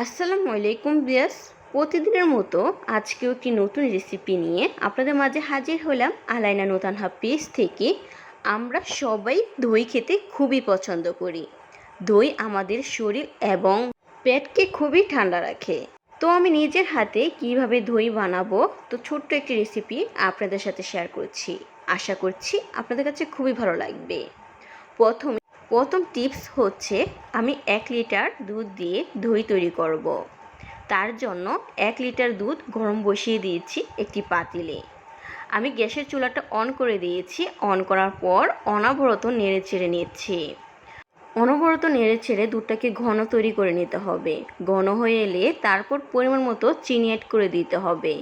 আসসালামু আলাইকুম ভিউয়ার্স, প্রতিদিনের মতো আজকেও একটি নতুন রেসিপি নিয়ে আপনাদের মাঝে হাজির হলাম আলাইনা নোতানহা পেজ থেকে। আমরা সবাই দই খেতে খুবই পছন্দ করি। দই আমাদের শরীর এবং পেটকে খুবই ঠান্ডা রাখে। তো আমি নিজের হাতে কিভাবে দই বানাবো, তো ছোট্ট একটি রেসিপি আপনাদের সাথে শেয়ার করছি। আশা করছি আপনাদের কাছে খুবই ভালো লাগবে। প্রথম টিপস হচ্ছে, আমি 1 লিটার দুধ দিয়ে দই তৈরি করব। তার জন্য 1 লিটার দুধ গরম বসিয়ে দিয়েছি একটি পাতিলে। আমি গ্যাসের চুলাটা অন করে দিয়েছি। অন করার পর অনবরত নেড়ে চেড়ে নিচ্ছি। অনবরত নেড়ে ছেড়ে দুধটাকে ঘন তৈরি করে নিতে হবে। ঘন হয়ে এলে তারপর পরিমাণ মতো চিনি অ্যাড করে দিতে হবে।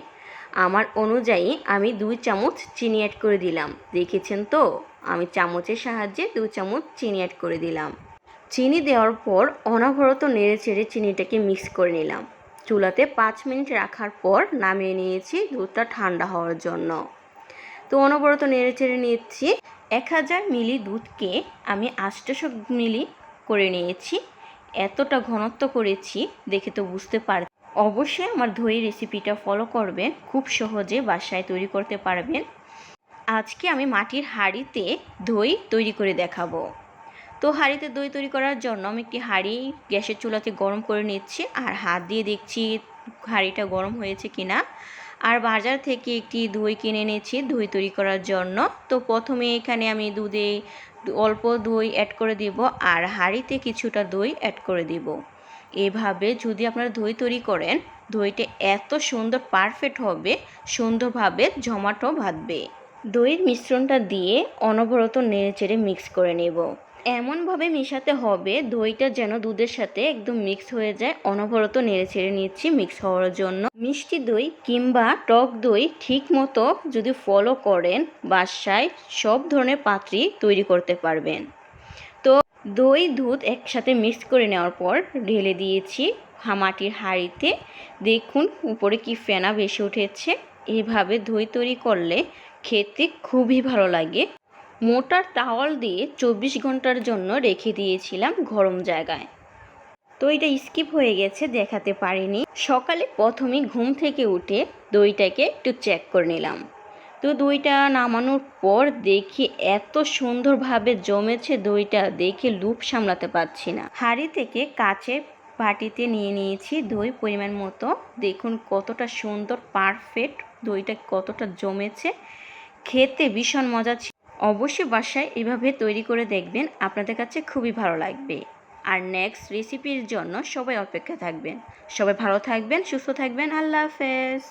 আমার অনুযায়ী আমি 2 চামচ চিনি অ্যাড করে দিলাম। দেখেছেন তো, আমি চামচের সাহায্যে 2 চামচ চিনি অ্যাড করে দিলাম। চিনি দেওয়ার পর অনবরত নেড়ে চেড়ে চিনিটাকে মিক্স করে নিলাম। চুলাতে 5 মিনিট রাখার পর নামিয়ে নিয়েছি দুধটা ঠান্ডা হওয়ার জন্য। তো অনবরত নেড়ে চেড়ে নিচ্ছি। 1000 মিলি দুধকে আমি 800 মিলি করে নিয়েছি। এতটা ঘনত্ব করেছি দেখে তো বুঝতে পার। অবশ্যই আমার দই রেসিপিটা ফলো করবেন, খুব সহজে বাসায় তৈরি করতে পারবেন। আজকে আমি মাটির হাঁড়িতে দই তৈরি করে দেখাবো। তো হাঁড়িতে দই তৈরি করার জন্য আমি একটি হাঁড়ি গ্যাসের চুলাতে গরম করে নিচ্ছি, আর হাত দিয়ে দেখছি হাঁড়িটা গরম হয়েছে কিনা। আর বাজার থেকে একটি দই কিনে এনেছি দই তৈরি করার জন্য। তো প্রথমে এখানে আমি দুধে অল্প দই অ্যাড করে দিব, আর হাঁড়িতে কিছুটা দই অ্যাড করে দিব। এভাবে যদি আপনারা দই তৈরি করেন, দইটা এত সুন্দর পারফেক্ট হবে, সুন্দরভাবে জমাটো বাঁধবে। দইয়ের মিশ্রণটা দিয়ে অনবরত নেড়েচেড়ে মিক্স করে নেব। এমনভাবে মেশাতে হবে দইটা যেন দুধের সাথে একদম মিক্স হয়ে যায়। অনবরত নেড়ে ছেড়ে নিচ্ছি মিক্স হওয়ার জন্য। মিষ্টি দই কিংবা টক দই ঠিক মতো যদি ফলো করেন, বাসায় সব ধরনের পাত্রই তৈরি করতে পারবেন। তো দই দুধ একসাথে মিক্স করে নেওয়ার পর ঢেলে দিয়েছি মাটির হাঁড়িতে। দেখুন উপরে কি ফেনা ভেসে উঠেছে। এভাবে দই তৈরি করলে খেতে খুবই ভালো লাগে। মোটা টাওয়াল দিয়ে 24 ঘন্টার জন্য রেখে দিয়েছিলাম গরম জায়গায়। তো এটা স্কিপ হয়ে গেছে, দেখাতে পারিনি। সকালে প্রথমে ঘুম থেকে উঠে দইটাকে একটু চেক করে নিলাম। তো দইটা নামানোর পর দেখি এত সুন্দরভাবে জমেছে দইটা, দেখে লুপ সামলাতে পারছি না। হাঁড়ি থেকে কাচের বাটিতে নিয়ে নিয়েছি দই পরিমাণ মতো। দেখুন কতটা সুন্দর পারফেক্ট দইটা, কতটা জমেছে, খেতে ভীষণ মজা ছিল। অবশ্যই বাসায় এভাবে তৈরি করে দেখবেন, আপনাদের কাছে খুবই ভালো লাগবে। আর নেক্সট রেসিপির জন্য সবাই অপেক্ষা থাকবেন। সবাই ভালো থাকবেন, সুস্থ থাকবেন। আল্লাহ হাফেজ।